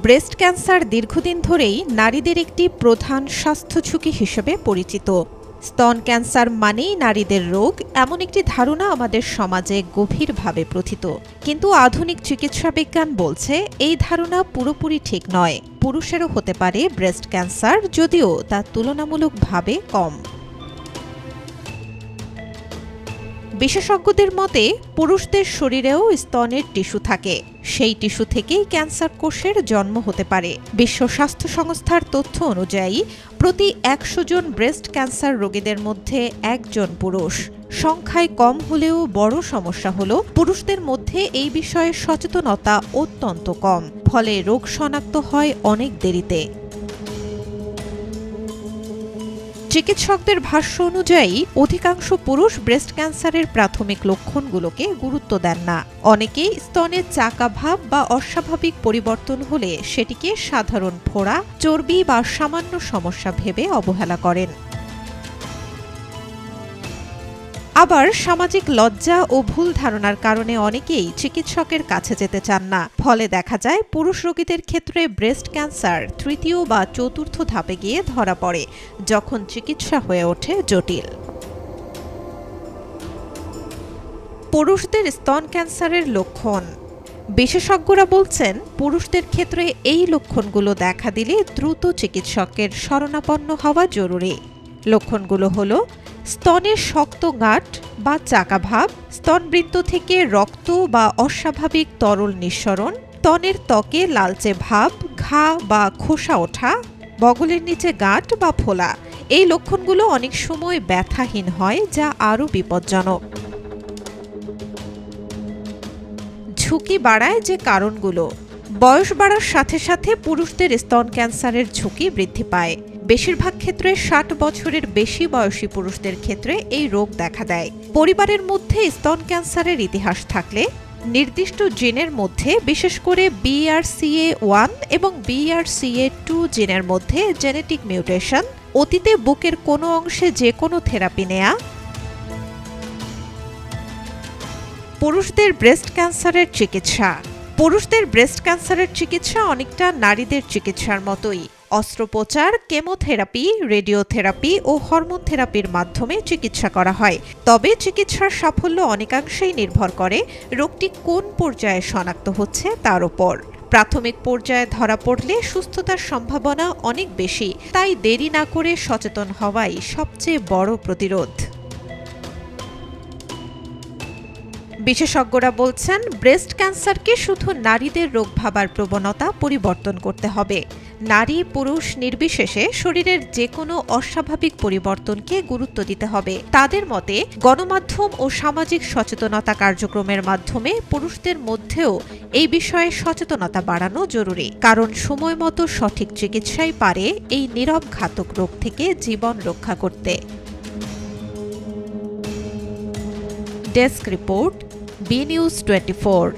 Breast cancer দীর্ঘদিন ধরেই নারীদের একটি প্রধান স্বাস্থ্য ঝুঁকি হিসেবে পরিচিত। স্তন ক্যান্সার মানেই নারীদের রোগ, এমন একটি ধারণা আমাদের সমাজে গভীরভাবে প্রথিত। কিন্তু আধুনিক চিকিৎসা বিজ্ঞান বলছে এই ধারণা পুরোপুরি ঠিক নয়। পুরুষেরও হতে পারে ব্রেস্ট ক্যান্সার, যদিও তা তুলনামূলকভাবে কম। বিশেষজ্ঞদের মতে পুরুষদের শরীরেও স্তনের টিস্যু থাকে, সেই টিস্যু থেকেই ক্যান্সার কোষের জন্ম হতে পারে। বিশ্ব স্বাস্থ্য সংস্থার তথ্য অনুযায়ী প্রতি ১০০ জন ব্রেস্ট ক্যান্সার রোগীদের মধ্যে একজন পুরুষ। সংখ্যায় কম হলেও বড় সমস্যা হলো পুরুষদের মধ্যে এই বিষয়ে সচেতনতা অত্যন্ত কম, ফলে রোগ শনাক্ত হয় অনেক দেরিতে। চিকিৎসকদের ভাষ্য অনুযায়ী অধিকাংশ পুরুষ ব্রেস্ট ক্যান্সারের প্রাথমিক লক্ষণগুলোকে গুরুত্ব দেন না। অনেকেই স্তনে চাকা ভাব বা অস্বাভাবিক পরিবর্তন হলে সেটিকে সাধারণ ফোড়া, চর্বি বা সামান্য সমস্যা ভেবে অবহেলা করেন। আবার সামাজিক লজ্জা ও ভুল ধারণার কারণে অনেকেই চিকিৎসকের কাছে যেতে চান না। ফলে দেখা যায় পুরুষ রোগীদের ক্ষেত্রে ব্রেস্ট ক্যান্সার তৃতীয় বা চতুর্থ ধাপে গিয়ে ধরা পড়ে, যখন চিকিৎসা হয়ে ওঠে জটিল। পুরুষদের স্তন ক্যান্সারের লক্ষণ। বিশেষজ্ঞরা বলছেন পুরুষদের ক্ষেত্রে এই লক্ষণগুলো দেখা দিলে দ্রুত চিকিৎসকের শরণাপন্ন হওয়া জরুরি। লক্ষণগুলো হলো স্তনের শক্ত গাঁট বা চাকা ভাব, স্তনবৃত্ত থেকে রক্ত বা অস্বাভাবিক তরল নিঃসরণ, স্তনের ত্বকে লালচে ভাব, ঘা বা খোসা ওঠা, বগলের নিচে গাঁট বা ফোলা। এই লক্ষণগুলো অনেক সময় ব্যথাহীন হয়, যা আরও বিপজ্জনক। ঝুঁকি বাড়ায় যে কারণগুলো। বয়স বাড়ার সাথে সাথে পুরুষদের স্তন ক্যান্সারের ঝুঁকি বৃদ্ধি পায়। বেশিরভাগ ক্ষেত্রে ৬০ বছরের বেশি বয়সী পুরুষদের ক্ষেত্রে এই রোগ দেখা দেয়। পরিবারের মধ্যে স্তন ক্যান্সারের ইতিহাস থাকলে, নির্দিষ্ট জিনের মধ্যে বিশেষ করে BRCA1 এবং BRCA2 জিনের মধ্যে জেনেটিক মিউটেশন, অতীতে বুকের কোনো অংশে যে কোনো থেরাপি নেয়া। পুরুষদের ব্রেস্ট ক্যান্সারের চিকিৎসা। পুরুষদের ব্রেস্ট ক্যান্সারের চিকিৎসা অনেকটা নারীদের চিকিৎসার মতোই। অস্ত্রোপচার, কেমোথেরাপি, রেডিওথেরাপি ও হরমোন থেরাপির মাধ্যমে চিকিৎসা করা হয়। তবে চিকিৎসার সাফল্য অনেকাংশেই নির্ভর করে রোগটি কোন পর্যায়ে শনাক্ত হচ্ছে তার উপর। প্রাথমিক পর্যায়ে ধরা পড়লে সুস্থতার সম্ভাবনা অনেক বেশি, তাই দেরি না করে সচেতন হওয়াই সবচেয়ে বড় প্রতিরোধ। বিশেষজ্ঞরা বলছেন ব্রেস্ট ক্যান্সারকে শুধু নারীদের রোগ ভাবার প্রবণতা পরিবর্তন করতে হবে। নারী পুরুষ নির্বিশেষে শরীরের যে কোনো অস্বাভাবিক পরিবর্তনকে গুরুত্ব দিতে হবে। তাদের মতে গণমাধ্যম ও সামাজিক সচেতনতা কার্যক্রমের মাধ্যমে পুরুষদের মধ্যেও এই বিষয়ে সচেতনতা বাড়ানো জরুরি, কারণ সময় মতো সঠিক চিকিৎসাই পারে এই নীরব ঘাতক রোগ থেকে জীবন রক্ষা করতে। Desk report, BNews 24।